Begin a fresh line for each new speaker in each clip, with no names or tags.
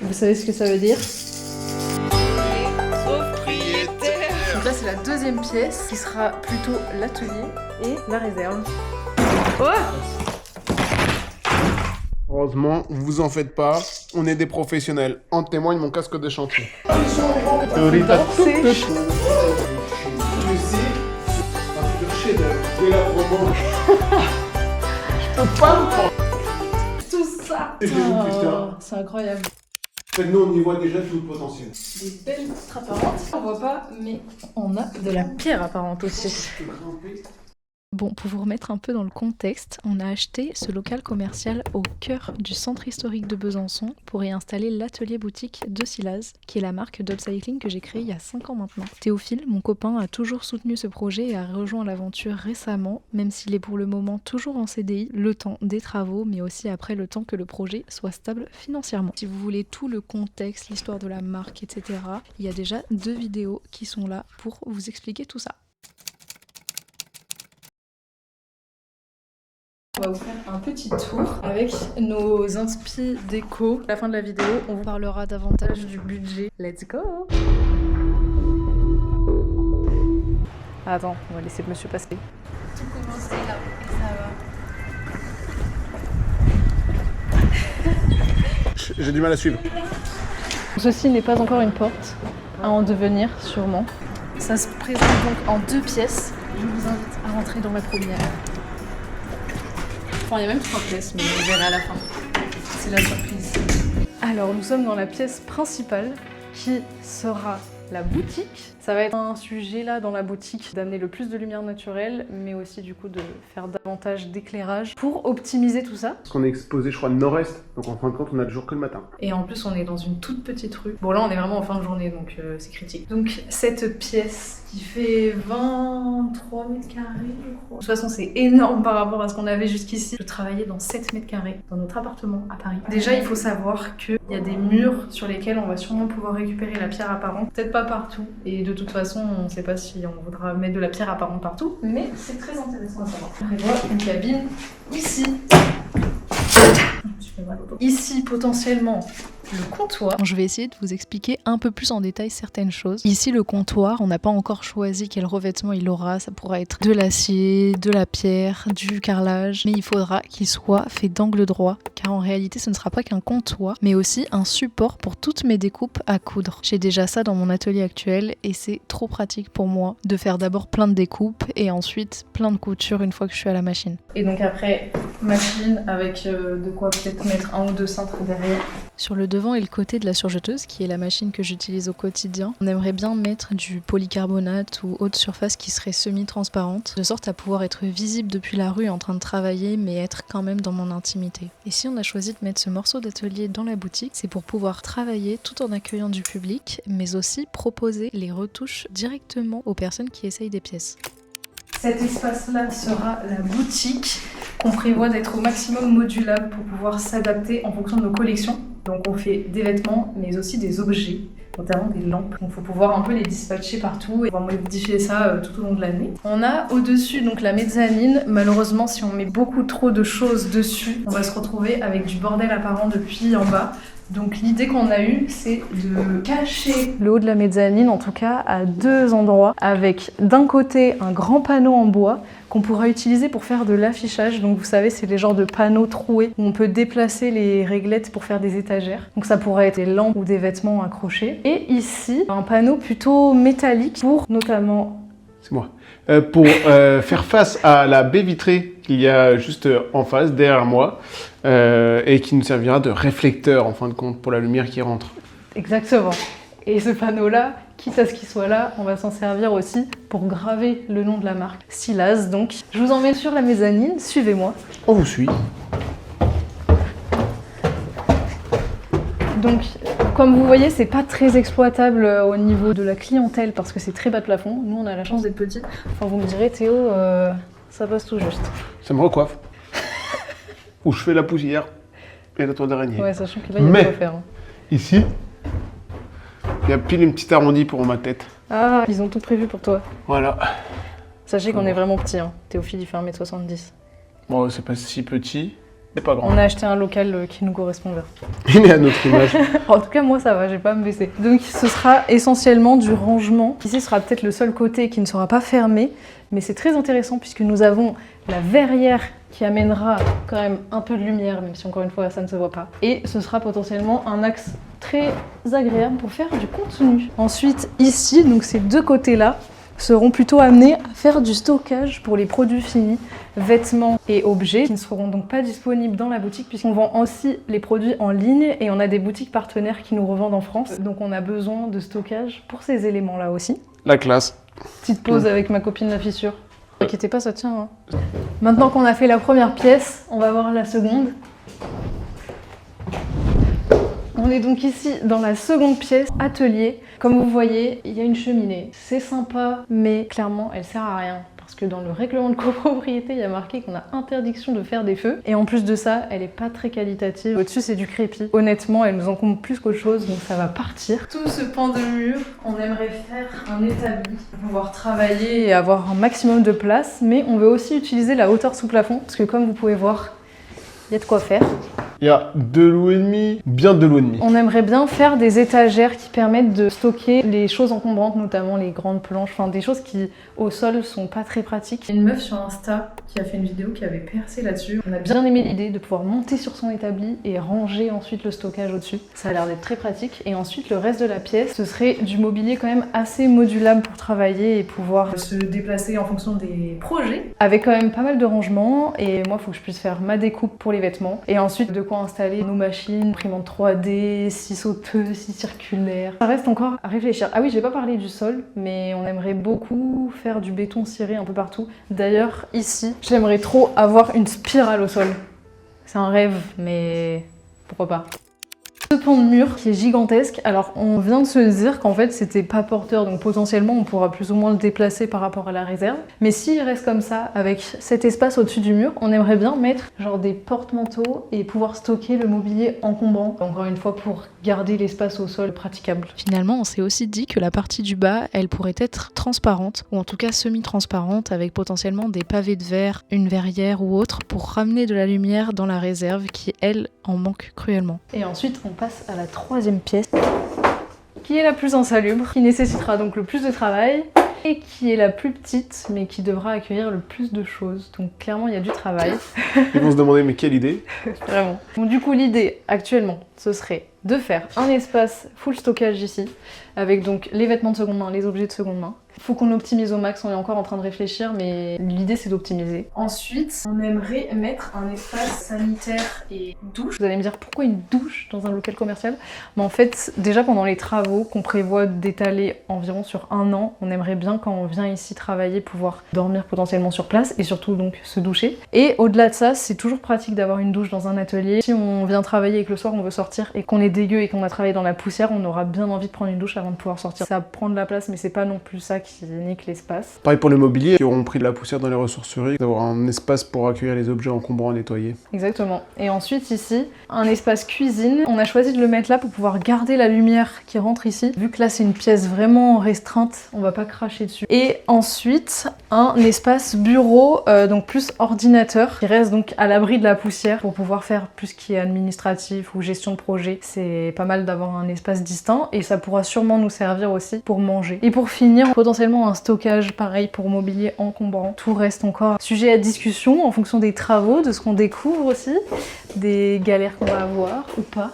Vous savez ce que ça veut dire?
Propriétaire.
Donc là c'est la deuxième pièce qui sera plutôt l'atelier et la réserve. Oh!
Heureusement, vous en faites pas, on est des professionnels. En témoigne mon casque de chantier.
Tout ça! C'est incroyable.
Nous on y voit déjà tout le potentiel.
Des belles vitres apparentes. On voit pas, mais on a de la pierre apparente aussi.
Bon, pour vous remettre un peu dans le contexte, on a acheté ce local commercial au cœur du centre historique de Besançon pour y installer l'atelier boutique de Silaz, qui est la marque d'upcycling que j'ai créée il y a 5 ans maintenant. Théophile, mon copain, a toujours soutenu ce projet et a rejoint l'aventure récemment, même s'il est pour le moment toujours en CDI, le temps des travaux, mais aussi après le temps que le projet soit stable financièrement. Si vous voulez tout le contexte, l'histoire de la marque, etc., il y a déjà 2 vidéos qui sont là pour vous expliquer tout ça.
On va vous faire un petit tour avec nos inspi déco. À la fin de la vidéo, on vous parlera davantage du budget. Let's go! Attends, on va laisser le monsieur passer.
Tout commence là, et ça va.
J'ai du mal à suivre.
Ceci n'est pas encore une porte, à en devenir sûrement. Ça se présente donc en 2 pièces. Je vous invite à rentrer dans la première. Enfin, il y a même 3 pièces, mais vous verrez à la fin. C'est la surprise. Alors, nous sommes dans la pièce principale qui sera la boutique. Ça va être un sujet là dans la boutique d'amener le plus de lumière naturelle, mais aussi du coup de faire davantage d'éclairage pour optimiser tout ça.
Parce qu'on est exposé, je crois, nord-est, donc en fin de compte, on a le jour que le matin.
Et en plus, on est dans une toute petite rue. Bon, là, on est vraiment en fin de journée, donc c'est critique. Donc, cette pièce qui fait 23 mètres carrés, je crois. De toute façon, c'est énorme par rapport à ce qu'on avait jusqu'ici. Je travaillais dans 7 mètres carrés dans notre appartement à Paris. Déjà, il faut savoir qu'il y a des murs sur lesquels on va sûrement pouvoir récupérer la pierre apparente. Peut-être pas partout. Et de toute façon, on ne sait pas si on voudra mettre de la pierre apparente partout. Mais c'est très intéressant à savoir. On prévoit une cabine ici. Ici, potentiellement, le comptoir.
Je vais essayer de vous expliquer un peu plus en détail certaines choses. Ici, le comptoir, on n'a pas encore choisi quel revêtement il aura. Ça pourra être de l'acier, de la pierre, du carrelage. Mais il faudra qu'il soit fait d'angle droit, car en réalité, ce ne sera pas qu'un comptoir, mais aussi un support pour toutes mes découpes à coudre. J'ai déjà ça dans mon atelier actuel et c'est trop pratique pour moi de faire d'abord plein de découpes et ensuite plein de coutures une fois que je suis à la machine.
Et donc après, machine avec de quoi peut-être mettre 1 ou 2 cintres derrière.
Sur le devant et le côté de la surjeteuse, qui est la machine que j'utilise au quotidien, on aimerait bien mettre du polycarbonate ou haute surface qui serait semi-transparente, de sorte à pouvoir être visible depuis la rue en train de travailler, mais être quand même dans mon intimité. Et si on a choisi de mettre ce morceau d'atelier dans la boutique, c'est pour pouvoir travailler tout en accueillant du public, mais aussi proposer les retouches directement aux personnes qui essayent des pièces.
Cet espace-là sera la boutique qu'on prévoit d'être au maximum modulable pour pouvoir s'adapter en fonction de nos collections. Donc on fait des vêtements, mais aussi des objets, notamment des lampes. Donc il faut pouvoir un peu les dispatcher partout et on va modifier ça tout au long de l'année. On a au-dessus donc la mezzanine. Malheureusement, si on met beaucoup trop de choses dessus, on va se retrouver avec du bordel apparent depuis en bas. Donc l'idée qu'on a eue, c'est de cacher le haut de la mezzanine, en tout cas à 2 endroits, avec d'un côté un grand panneau en bois qu'on pourra utiliser pour faire de l'affichage. Donc vous savez, c'est les genres de panneaux troués où on peut déplacer les réglettes pour faire des étagères. Donc ça pourrait être des lampes ou des vêtements accrochés. Et ici, un panneau plutôt métallique pour notamment...
C'est moi. Pour faire face à la baie vitrée qu'il y a juste en face, derrière moi, et qui nous servira de réflecteur, en fin de compte, pour la lumière qui rentre.
Exactement. Et ce panneau-là, quitte à ce qu'il soit là, on va s'en servir aussi pour graver le nom de la marque, Silaz. Donc, je vous emmène sur la mezzanine, suivez-moi.
On vous suit.
Donc, comme vous voyez, c'est pas très exploitable au niveau de la clientèle parce que c'est très bas de plafond. Nous, on a la chance d'être petits. Enfin, vous me direz, Théo, ça passe tout juste.
Ça me recoiffe. Ou je fais la poussière et la toile d'araignée.
Ouais, sachant que là, il y a quoi faire. Hein.
Ici, il y a pile une petite arrondie pour ma tête.
Ah, ils ont tout prévu pour toi.
Voilà.
Sachez qu'on est vraiment petit. Hein. Théophile, il fait 1m70.
Bon, c'est pas si petit. C'est pas grand.
On a acheté un local qui nous correspond bien.
Il est à notre image.
En tout cas, moi, ça va, j'ai pas à me baisser. Donc, ce sera essentiellement du rangement. Ici, ce sera peut-être le seul côté qui ne sera pas fermé, mais c'est très intéressant puisque nous avons la verrière qui amènera quand même un peu de lumière, même si encore une fois, ça ne se voit pas. Et ce sera potentiellement un axe très agréable pour faire du contenu. Ensuite, ici, donc ces deux côtés-là, seront plutôt amenés à faire du stockage pour les produits finis, vêtements et objets qui ne seront donc pas disponibles dans la boutique puisqu'on vend aussi les produits en ligne et on a des boutiques partenaires qui nous revendent en France. Donc on a besoin de stockage pour ces éléments-là aussi.
La classe.
Petite pause avec ma copine la fissure. T'inquiète pas, ça tient. Hein. Maintenant qu'on a fait la première pièce, on va voir la seconde. On est donc ici dans la seconde pièce, atelier. Comme vous voyez, il y a une cheminée. C'est sympa, mais clairement, elle sert à rien. Parce que dans le règlement de copropriété, il y a marqué qu'on a interdiction de faire des feux. Et en plus de ça, elle est pas très qualitative. Au-dessus, c'est du crépi. Honnêtement, elle nous encombre plus qu'autre chose, donc ça va partir. Tout ce pan de mur, on aimerait faire un établi pour pouvoir travailler et avoir un maximum de place. Mais on veut aussi utiliser la hauteur sous plafond, parce que comme vous pouvez voir, il y a de quoi faire.
Il y a 2 lots et demi, bien 2 lots et demi.
On aimerait bien faire des étagères qui permettent de stocker les choses encombrantes, notamment les grandes planches, enfin des choses qui au sol sont pas très pratiques. Il y a une meuf sur Insta qui a fait une vidéo qui avait percé là-dessus. On a bien aimé l'idée de pouvoir monter sur son établi et ranger ensuite le stockage au-dessus. Ça a l'air d'être très pratique. Et ensuite le reste de la pièce, ce serait du mobilier quand même assez modulable pour travailler et pouvoir se déplacer en fonction des projets. Avec quand même pas mal de rangements et moi il faut que je puisse faire ma découpe pour les vêtements et ensuite de quoi installer nos machines, imprimante 3D, scie sauteuse, scie circulaire. Ça reste encore à réfléchir. Ah oui, j'ai pas parlé du sol, mais on aimerait beaucoup faire du béton ciré un peu partout. D'ailleurs, ici, j'aimerais trop avoir une spirale au sol. C'est un rêve, mais pourquoi pas. Ce pan de mur qui est gigantesque, alors on vient de se dire qu'en fait c'était pas porteur, donc potentiellement on pourra plus ou moins le déplacer par rapport à la réserve. Mais s'il reste comme ça, avec cet espace au-dessus du mur, on aimerait bien mettre genre des porte-manteaux et pouvoir stocker le mobilier encombrant. Encore une fois pour garder l'espace au sol praticable.
Finalement, on s'est aussi dit que la partie du bas, elle pourrait être transparente, ou en tout cas semi-transparente, avec potentiellement des pavés de verre, une verrière ou autre, pour ramener de la lumière dans la réserve qui, elle, en manque cruellement.
Et ensuite, on passe à la troisième pièce, qui est la plus insalubre, qui nécessitera donc le plus de travail, et qui est la plus petite, mais qui devra accueillir le plus de choses. Donc clairement, il y a du travail.
Ils vont se demander, mais quelle idée?
Vraiment. Donc du coup, l'idée, actuellement, ce serait de faire un espace full stockage ici, avec donc les vêtements de seconde main, les objets de seconde main. Il faut qu'on optimise au max, on est encore en train de réfléchir, mais l'idée c'est d'optimiser. Ensuite, on aimerait mettre un espace sanitaire et douche. Vous allez me dire pourquoi une douche dans un local commercial? Mais en fait, déjà pendant les travaux qu'on prévoit d'étaler environ sur 1 an, on aimerait bien quand on vient ici travailler pouvoir dormir potentiellement sur place et surtout donc se doucher. Et au-delà de ça, c'est toujours pratique d'avoir une douche dans un atelier. Si on vient travailler et que le soir on veut sortir et qu'on est dégueu et qu'on a travaillé dans la poussière, on aura bien envie de prendre une douche avant de pouvoir sortir. Ça prend de la place, mais c'est pas non plus ça qui nique l'espace.
Pareil pour le mobilier, qui auront pris de la poussière dans les ressourceries, d'avoir un espace pour accueillir les objets encombrants à nettoyer.
Exactement. Et ensuite ici, un espace cuisine. On a choisi de le mettre là pour pouvoir garder la lumière qui rentre ici. Vu que là c'est une pièce vraiment restreinte, on va pas cracher dessus. Et ensuite, un espace bureau, donc plus ordinateur, qui reste donc à l'abri de la poussière pour pouvoir faire plus ce qui est administratif ou gestion de projet. C'est pas mal d'avoir un espace distinct et ça pourra sûrement nous servir aussi pour manger. Et pour finir, potentiellement un stockage pareil pour mobilier encombrant. Tout reste encore sujet à discussion en fonction des travaux, de ce qu'on découvre aussi, des galères qu'on va avoir ou pas.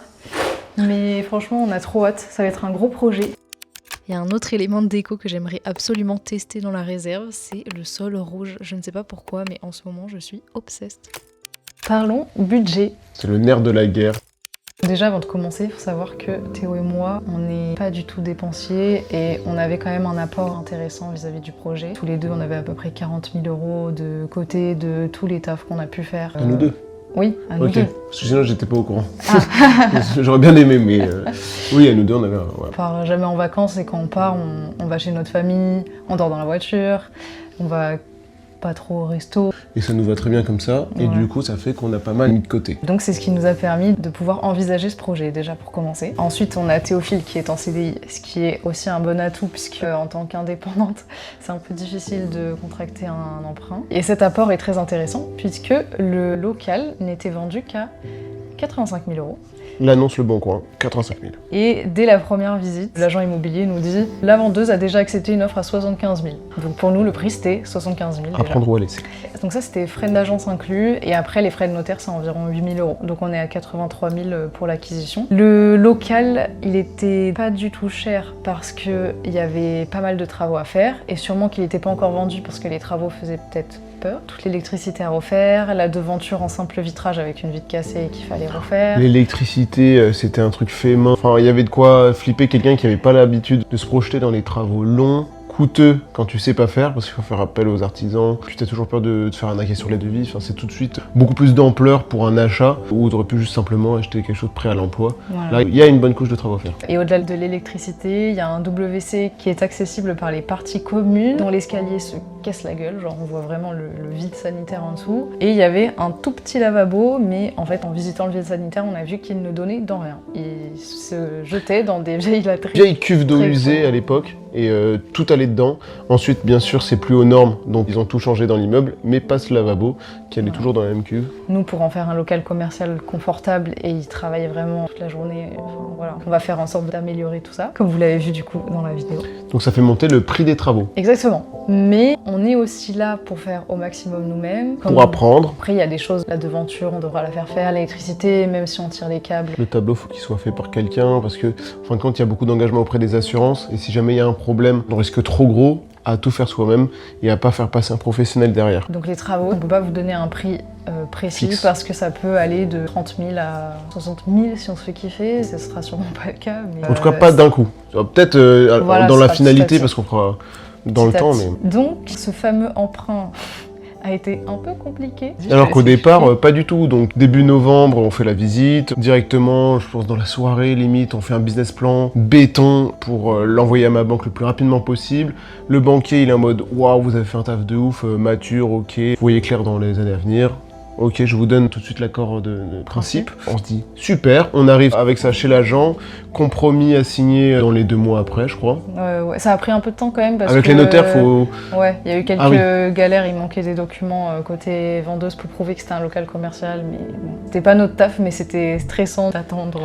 Mais franchement, on a trop hâte, ça va être un gros projet.
Il y a un autre élément de déco que j'aimerais absolument tester dans la réserve, c'est le sol rouge. Je ne sais pas pourquoi, mais en ce moment, je suis obsesse.
Parlons budget.
C'est le nerf de la guerre.
Déjà, avant de commencer, il faut savoir que Théo et moi, on n'est pas du tout dépensiers et on avait quand même un apport intéressant vis-à-vis du projet. Tous les deux, on avait à peu près 40 000 € de côté de tous les tafs qu'on a pu faire.
À nous deux?
Oui, à nous
Ok,
deux.
parce que sinon j'étais pas au courant. J'aurais bien aimé, mais oui, à nous deux, on avait...
On part jamais en vacances et quand on part, on va chez notre famille, on dort dans la voiture, on va pas trop au resto.
Et ça nous va très bien comme ça, et
Ouais.
du coup ça fait qu'on a pas mal mis de côté.
Donc c'est ce qui nous a permis de pouvoir envisager ce projet déjà pour commencer. Ensuite on a Théophile qui est en CDI, ce qui est aussi un bon atout puisque en tant qu'indépendante c'est un peu difficile de contracter un emprunt. Et cet apport est très intéressant puisque le local n'était vendu qu'à 85 000 €.
L'annonce Le Bon Coin, 85 000.
Et dès la première visite, l'agent immobilier nous dit « La vendeuse a déjà accepté une offre à 75 000 ». Donc pour nous, le prix c'était 75 000
À
déjà.
prendre ou à laisser.
Donc ça c'était frais d'agence inclus et après les frais de notaire c'est environ 8 000 €. Donc on est à 83 000 pour l'acquisition. Le local il était pas du tout cher parce qu'il y avait pas mal de travaux à faire et sûrement qu'il n'était pas encore vendu parce que les travaux faisaient peut-être peur. Toute l'électricité à refaire, la devanture en simple vitrage avec une vitre cassée qu'il fallait refaire.
L'électricité, c'était un truc fait main. Enfin, il y avait de quoi flipper quelqu'un qui avait pas l'habitude de se projeter dans les travaux longs, coûteux quand tu sais pas faire, parce qu'il faut faire appel aux artisans. Puis t'as toujours peur de te faire arnaquer sur les devis. Enfin, c'est tout de suite beaucoup plus d'ampleur pour un achat, où t'aurais pu juste simplement acheter quelque chose prêt à l'emploi.
Voilà.
Là, il y a une bonne couche de travaux à faire.
Et au-delà de l'électricité, il y a un WC qui est accessible par les parties communes, dont l'escalier se casse la gueule, genre on voit vraiment le vide sanitaire en dessous. Et il y avait un tout petit lavabo, mais en fait en visitant le vide sanitaire, on a vu qu'il ne donnait dans rien. Il se jetait dans des vieilles latrines.
Vieille cuve d'eau
Très
usée
cool.
à l'époque, et tout allait dedans. Ensuite, bien sûr, c'est plus aux normes, donc ils ont tout changé dans l'immeuble, mais pas ce lavabo, qui allait toujours dans la même cuve.
Nous, pour en faire un local commercial confortable et y travailler vraiment toute la journée, enfin, voilà, on va faire en sorte d'améliorer tout ça, comme vous l'avez vu du coup dans la vidéo.
Donc ça fait monter le prix des travaux.
Exactement. Mais on est aussi là pour faire au maximum nous-mêmes.
Pour apprendre,
Après, il y a des choses, la devanture, on devra la faire faire, l'électricité, même si on tire les câbles.
le tableau, faut qu'il soit fait par quelqu'un, parce que, en fin de compte, il y a beaucoup d'engagement auprès des assurances, et si jamais il y a un problème, on risque trop gros à tout faire soi-même et à pas faire passer un professionnel derrière.
Donc les travaux, on peut pas vous donner un prix précis
Fixe.
parce que ça peut aller de 30 000 à 60 000 si on se fait kiffer. Ce sera sûrement pas le cas. Mais
En tout cas, pas d'un coup. Peut-être
voilà,
dans
ce
la
sera
finalité,
petit à
parce qu'on fera dans le
petit à
temps,
petit.
mais...
Donc ce fameux emprunt a été un peu compliqué.
Alors qu'au départ, pas du tout. Donc début novembre, on fait la visite. Directement, je pense dans la soirée, limite, on fait un business plan béton pour l'envoyer à ma banque le plus rapidement possible. Le banquier, il est en mode « Waouh, vous avez fait un taf de ouf, mature, ok. Vous voyez clair dans les années à venir. Ok, je vous donne tout de suite l'accord de principe. » On se dit « Super ». On arrive avec ça chez l'agent. Compromis à signer dans les 2 mois après, je crois.
Ouais, ça a pris un peu de temps quand même parce
Avec
que,
les notaires, faut...
Ouais, il y a eu quelques
Ah oui.
galères, il manquait des documents côté vendeuse pour prouver que c'était un local commercial, mais bon, c'était pas notre taf, mais c'était stressant d'attendre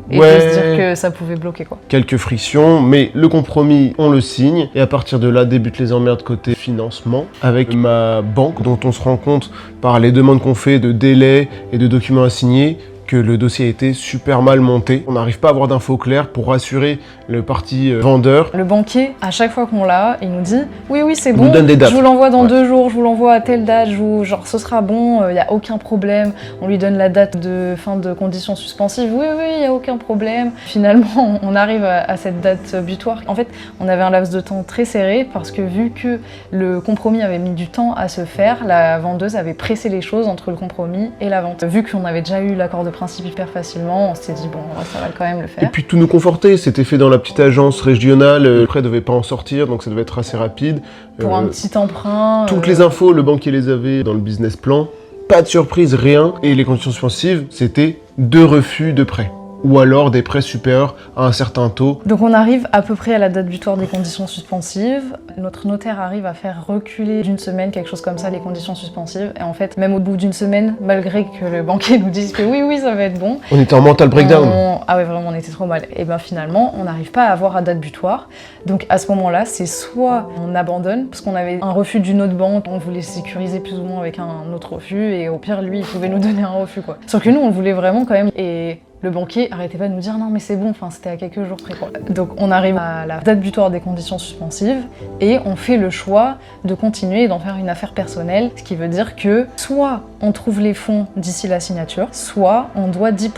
et
Ouais.
de se dire que ça pouvait bloquer quoi.
Quelques frictions, mais le compromis, on le signe. Et à partir de là, débutent les emmerdes côté financement avec ma banque, dont on se rend compte par les demandes qu'on fait de délais et de documents à signer que le dossier a été super mal monté. On n'arrive pas à avoir d'infos claires pour rassurer le parti vendeur.
Le banquier, à chaque fois qu'on l'a, il nous dit « Oui, c'est
Il
bon,
nous donne des dates.
je vous l'envoie dans
Ouais.
2 jours, je vous l'envoie à telle date, genre ce sera bon, il n'y a aucun problème. » On lui donne la date de fin de conditions suspensives. « Oui, il n'y a aucun problème. » Finalement, on arrive à cette date butoir. En fait, on avait un laps de temps très serré parce que vu que le compromis avait mis du temps à se faire, la vendeuse avait pressé les choses entre le compromis et la vente. Vu qu'on avait déjà eu l'accord de principe hyper facilement, on s'est dit « Bon, ça va quand même le
Et
faire. »
puis tout nous conforter, c'était fait dans la petite agence régionale, le prêt devait pas en sortir, donc ça devait être assez rapide.
Pour un petit emprunt...
Toutes les infos, le banquier les avait dans le business plan. Pas de surprise, rien. Et les conditions suspensives, c'était 2 refus de prêt. Ou alors des prêts supérieurs à un certain taux.
Donc on arrive à peu près à la date butoir des conditions suspensives. Notre notaire arrive à faire reculer d'une semaine, quelque chose comme ça, les conditions suspensives. Et en fait, même au bout d'une semaine, malgré que le banquier nous dise que oui, ça va être bon,
On était en mental breakdown.
ah ouais, vraiment, on était trop mal. Et bien finalement, on n'arrive pas à avoir à date butoir. Donc à ce moment-là, c'est soit on abandonne, parce qu'on avait un refus d'une autre banque, on voulait sécuriser plus ou moins avec un autre refus, et au pire, lui, il pouvait nous donner un refus, quoi. Sauf que nous, on le voulait vraiment quand même. Et le banquier arrêtait pas de nous dire non mais c'est bon, enfin c'était à quelques jours près quoi. Donc on arrive à la date butoir des conditions suspensives et on fait le choix de continuer et d'en faire une affaire personnelle, ce qui veut dire que soit on trouve les fonds d'ici la signature, soit on doit 10%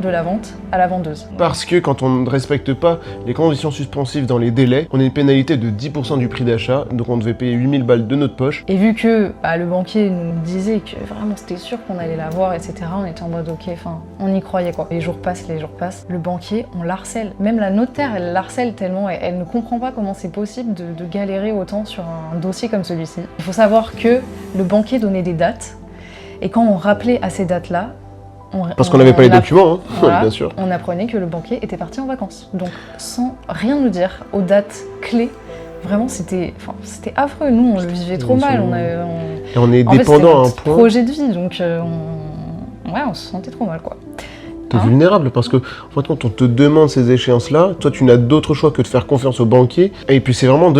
de la vente à la vendeuse.
Parce que quand on ne respecte pas les conditions suspensives dans les délais, on a une pénalité de 10% du prix d'achat, donc on devait payer 8000 balles de notre poche.
Et vu que le banquier nous disait que vraiment c'était sûr qu'on allait l'avoir, etc., on était en mode ok, enfin on y croyait quoi. Les
jours passent, le banquier, on l'harcèle. Même la notaire, elle l'harcèle tellement, elle ne comprend pas comment c'est possible de galérer autant sur un dossier comme celui-ci. Il faut savoir que le banquier donnait des dates, et quand on rappelait à ces dates-là,
parce qu'on n'avait pas les documents, hein.
Voilà,
bien sûr.
On apprenait que le banquier était parti en vacances. Donc sans rien nous dire, aux dates clés, vraiment c'était affreux. Nous, on le vivait trop mal.
Et on est dépendant à un point.
Projet de vie, donc on se sentait trop mal, quoi.
T'es vulnérable parce que, en fait, quand on te demande ces échéances-là, toi, tu n'as d'autre choix que de faire confiance au banquier. Et puis, c'est vraiment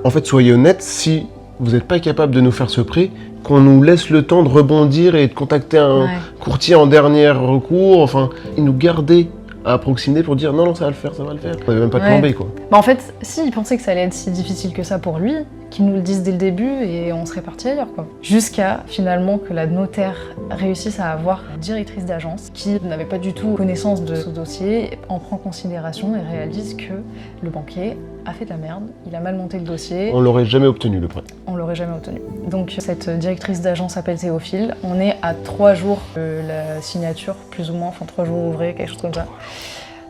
en fait, soyez honnête, si vous n'êtes pas capable de nous faire ce prêt, qu'on nous laisse le temps de rebondir et de contacter un courtier en dernier recours, enfin, et nous garder à proximité pour dire non, ça va le faire. On n'avait même pas de plan B, quoi.
Bah en fait, il pensait que ça allait être si difficile que ça pour lui, qu'il nous le dise dès le début et on serait parti ailleurs, quoi. Jusqu'à finalement que la notaire réussisse à avoir une directrice d'agence qui n'avait pas du tout connaissance de ce dossier, en prend considération et réalise que le banquier a fait de la merde, il a mal monté le dossier.
On l'aurait jamais obtenu, le prêt.
On l'aurait jamais obtenu. Donc cette directrice d'agence s'appelle Théophile. On est à 3 jours de la signature, plus ou moins, 3 jours ouvrés, quelque chose comme ça.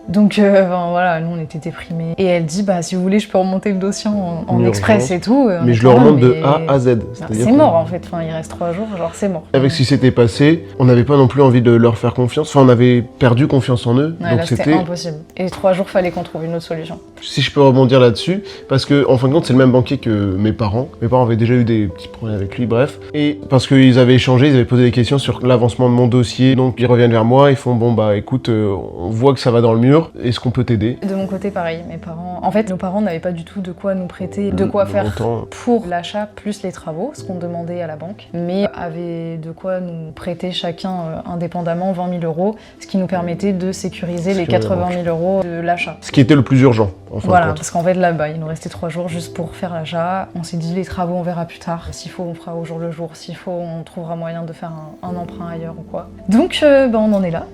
Donc voilà, nous on était déprimés. Et elle dit, si vous voulez, je peux remonter le dossier en express et tout.
Mais je le remonte de A à Z.
C'est mort en fait, il reste 3 jours, genre c'est mort.
Avec ce qui s'était passé, on n'avait pas non plus envie de leur faire confiance. Enfin, on avait perdu confiance en eux.
Ouais,
donc
là, c'était impossible. Et 3 jours, fallait qu'on trouve une autre solution.
Si je peux rebondir là-dessus, parce que en fin de compte, c'est le même banquier que mes parents. Mes parents avaient déjà eu des petits problèmes avec lui, bref. Et parce qu'ils avaient échangé, ils avaient posé des questions sur l'avancement de mon dossier. Donc ils reviennent vers moi, ils font écoute, on voit que ça va dans le mur. Est-ce qu'on peut t'aider ?
De mon côté, pareil, mes parents... En fait, nos parents n'avaient pas du tout de quoi nous prêter, de quoi faire pour l'achat plus les travaux, ce qu'on demandait à la banque, mais avaient de quoi nous prêter chacun indépendamment 20 000 €, ce qui nous permettait de sécuriser les 80 000 € de l'achat.
Ce qui était le plus urgent, en fin de compte.
Parce qu'en fait, là-bas, il nous restait 3 jours juste pour faire l'achat. On s'est dit, les travaux, on verra plus tard. S'il faut, on fera au jour le jour. S'il faut, on trouvera moyen de faire un emprunt ailleurs ou quoi. Donc, on en est là.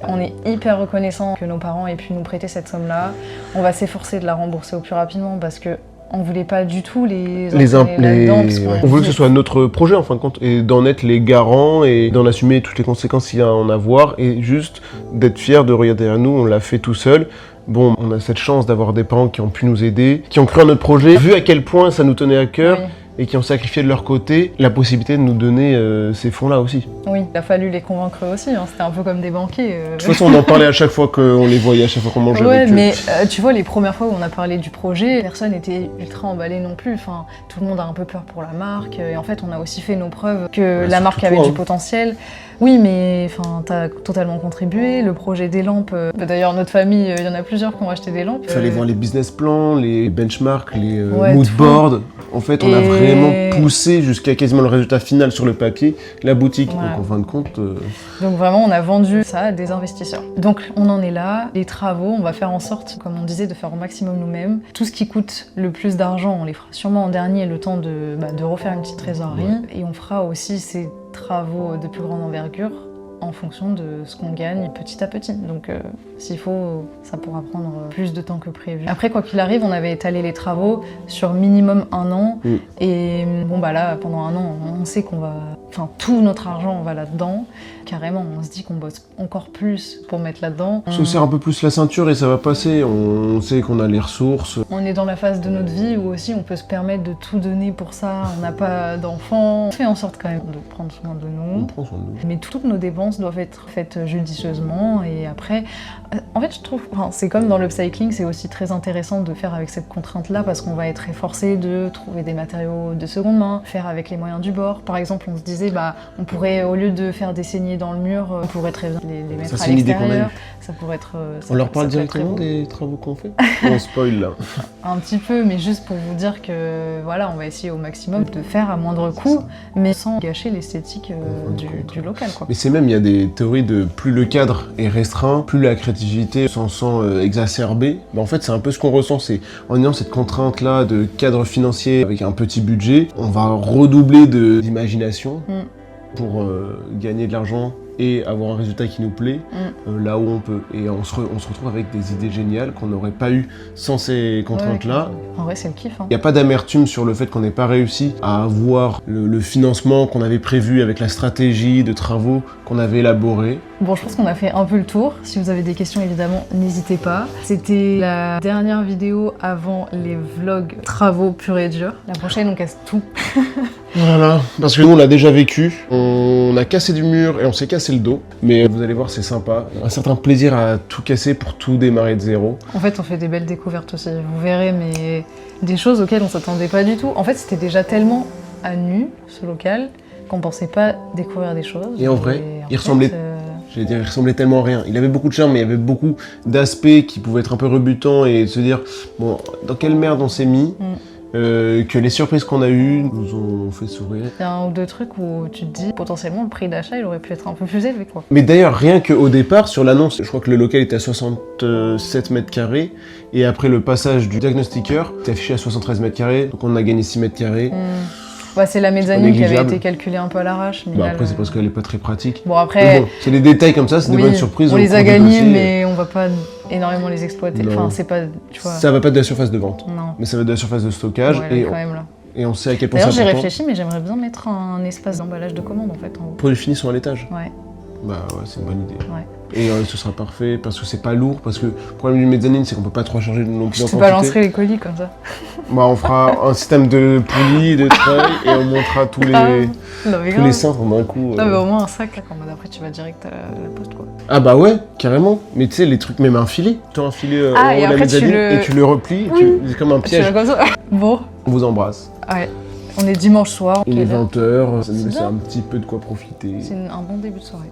On est hyper reconnaissant que nos parents aient pu nous prêter cette somme-là. On va s'efforcer de la rembourser au plus rapidement parce que on voulait pas du tout les là-dedans.
On voulait que ce soit notre projet en fin de compte et d'en être les garants et d'en assumer toutes les conséquences qu'il y a à en avoir et juste d'être fiers de regarder à nous, on l'a fait tout seul. Bon, on a cette chance d'avoir des parents qui ont pu nous aider, qui ont cru à notre projet, vu à quel point ça nous tenait à cœur. Oui. Et qui ont sacrifié de leur côté la possibilité de nous donner ces fonds-là aussi.
Oui, il a fallu les convaincre aussi, c'était un peu comme des banquiers.
De toute façon, on en parlait à chaque fois qu'on les voyait, à chaque fois qu'on mangeait avec eux.
Ouais, mais tu vois, les premières fois où on a parlé du projet, personne n'était ultra emballé non plus. Enfin, tout le monde a un peu peur pour la marque. Et en fait, on a aussi fait nos preuves que la marque avait du potentiel. Oui, mais t'as totalement contribué. Le projet des lampes, d'ailleurs, notre famille, il y en a plusieurs qui ont acheté des lampes.
Il fallait voir les business plans, les benchmarks, les mood boards. En fait, on a vraiment poussé jusqu'à quasiment le résultat final sur le papier, la boutique. Voilà. Donc, en fin de compte...
Donc, vraiment, on a vendu ça à des investisseurs. Donc, on en est là. Les travaux, on va faire en sorte, comme on disait, de faire au maximum nous-mêmes. Tout ce qui coûte le plus d'argent, on les fera sûrement en dernier, le temps de refaire une petite trésorerie. Ouais. Et on fera aussi ces travaux de plus grande envergure en fonction de ce qu'on gagne petit à petit. Donc s'il faut, ça pourra prendre plus de temps que prévu. Après, quoi qu'il arrive, on avait étalé les travaux sur minimum 1 an. Et là, pendant 1 an, on sait qu'on va... tout notre argent, on va là-dedans. Carrément, on se dit qu'on bosse encore plus pour mettre là-dedans.
On se serre un peu plus la ceinture et ça va passer. On sait qu'on a les ressources.
On est dans la phase de notre vie où aussi on peut se permettre de tout donner pour ça. On n'a pas d'enfants. On fait en sorte quand même de prendre soin de nous.
On prend soin de nous.
Mais toutes nos dépenses doivent être faites judicieusement. Et après, en fait, je trouve, c'est comme dans l'upcycling, c'est aussi très intéressant de faire avec cette contrainte-là parce qu'on va être forcé de trouver des matériaux de seconde main, faire avec les moyens du bord. Par exemple, on se disait, on pourrait, au lieu de faire des saignées dans le mur, on pourrait très bien les mettre à l'extérieur. Ça pourrait être...
on leur parle directement des travaux qu'on fait. On spoil là.
Un petit peu, mais juste pour vous dire que voilà, on va essayer au maximum de faire à moindre coût, mais sans gâcher l'esthétique du local, quoi.
Mais c'est même, il y a des théories de plus le cadre est restreint, plus la créativité s'en sent exacerbée. Mais en fait, c'est un peu ce qu'on ressent, c'est en ayant cette contrainte-là de cadre financier avec un petit budget, on va redoubler d'imagination pour gagner de l'argent et avoir un résultat qui nous plaît là où on peut. Et on se retrouve avec des idées géniales qu'on n'aurait pas eues sans ces contraintes-là.
Ouais, en vrai, c'est le kiff.
Il n'y a pas d'amertume sur le fait qu'on n'ait pas réussi à avoir le financement qu'on avait prévu avec la stratégie de travaux qu'on avait élaboré.
Bon, je pense qu'on a fait un peu le tour. Si vous avez des questions, évidemment, n'hésitez pas. C'était la dernière vidéo avant les vlogs travaux purs et durs. La prochaine, on casse tout.
Voilà, parce que nous on l'a déjà vécu, on a cassé du mur et on s'est cassé le dos, mais vous allez voir c'est sympa, un certain plaisir à tout casser pour tout démarrer de zéro.
En fait, on fait des belles découvertes aussi, vous verrez, mais des choses auxquelles on s'attendait pas du tout. En fait, c'était déjà tellement à nu, ce local, qu'on pensait pas découvrir des choses.
Et en vrai, il ressemblait... J'allais dire, il ressemblait tellement à rien. Il avait beaucoup de charme, mais il y avait beaucoup d'aspects qui pouvaient être un peu rebutants et se dire, bon, dans quelle merde on s'est mis que les surprises qu'on a eues nous ont fait sourire.
Il y a un ou deux trucs où tu te dis, potentiellement, le prix d'achat, il aurait pu être un peu plus élevé, quoi.
Mais d'ailleurs, rien qu'au départ, sur l'annonce, je crois que le local était à 67 mètres carrés, et après le passage du diagnostiqueur, c'était affiché à 73 mètres carrés, donc on a gagné 6 mètres carrés.
Bah, c'est la mezzanine qui avait été calculée un peu à l'arrache.
Bah après, c'est parce qu'elle est pas très pratique.
Bon, après...
Bon, c'est des détails comme ça, c'est des bonnes surprises.
On les a gagnés, mais on va pas énormément les exploiter. Non. Enfin, c'est pas... Tu vois...
Ça va pas de la surface de vente.
Non.
Mais ça va de la surface de stockage.
Ouais, et, quand même, là.
Et on sait à quel point c'est important.
D'ailleurs, j'ai réfléchi, mais j'aimerais bien mettre un espace d'emballage de commande, en fait, en haut.
Pour les finissons à l'étage.
Ouais.
Bah ouais, c'est une bonne idée.
Ouais.
Et ce sera parfait parce que c'est pas lourd, parce que le problème du mezzanine c'est qu'on peut pas trop charger non plus en quantité.
Je te balancerai les colis comme ça.
Bah on fera un système de poulies, de treuils et on montrera tous les cintres en un coup.
Non mais au moins un sac là, quand après tu vas direct à la poste quoi.
Ah bah ouais, carrément. Mais tu sais les trucs, même un filet. Tu as un filet au haut de la mezzanine et tu le replies, c'est comme un piège.
Comme ça. Bon.
On vous embrasse.
Ouais. On est dimanche soir.
Il est 20h, ça nous laisse un petit peu de quoi profiter.
C'est un bon début de soirée.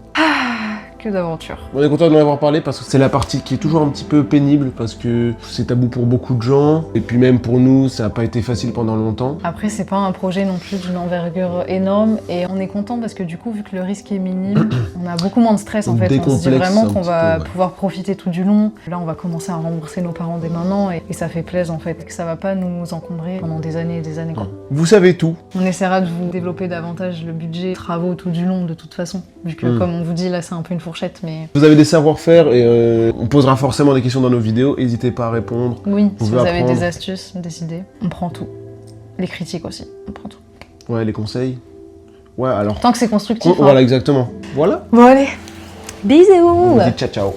Que d'aventure.
On est content d'en avoir parlé parce que c'est la partie qui est toujours un petit peu pénible parce que c'est tabou pour beaucoup de gens et puis même pour nous ça n'a pas été facile pendant longtemps.
Après c'est pas un projet non plus d'une envergure énorme et on est content parce que du coup vu que le risque est minime, on a beaucoup moins de stress en fait. On se dit vraiment qu'on va pouvoir profiter tout du long. Là on va commencer à rembourser nos parents dès maintenant et ça fait plaisir en fait et que ça va pas nous encombrer pendant des années et des années quoi.
Vous savez tout.
On essaiera de vous développer davantage le budget travaux tout du long de toute façon vu que comme on vous dit là c'est un peu une fourchette mais...
Vous avez des savoir-faire et on posera forcément des questions dans nos vidéos, n'hésitez pas à répondre.
Oui, si vous avez des astuces, des idées, on prend tout. Les critiques aussi, on prend tout.
Ouais, les conseils. Ouais, alors...
Tant que c'est constructif.
Voilà, exactement. Voilà.
Bon allez, bisous.
On vous dit ciao ciao.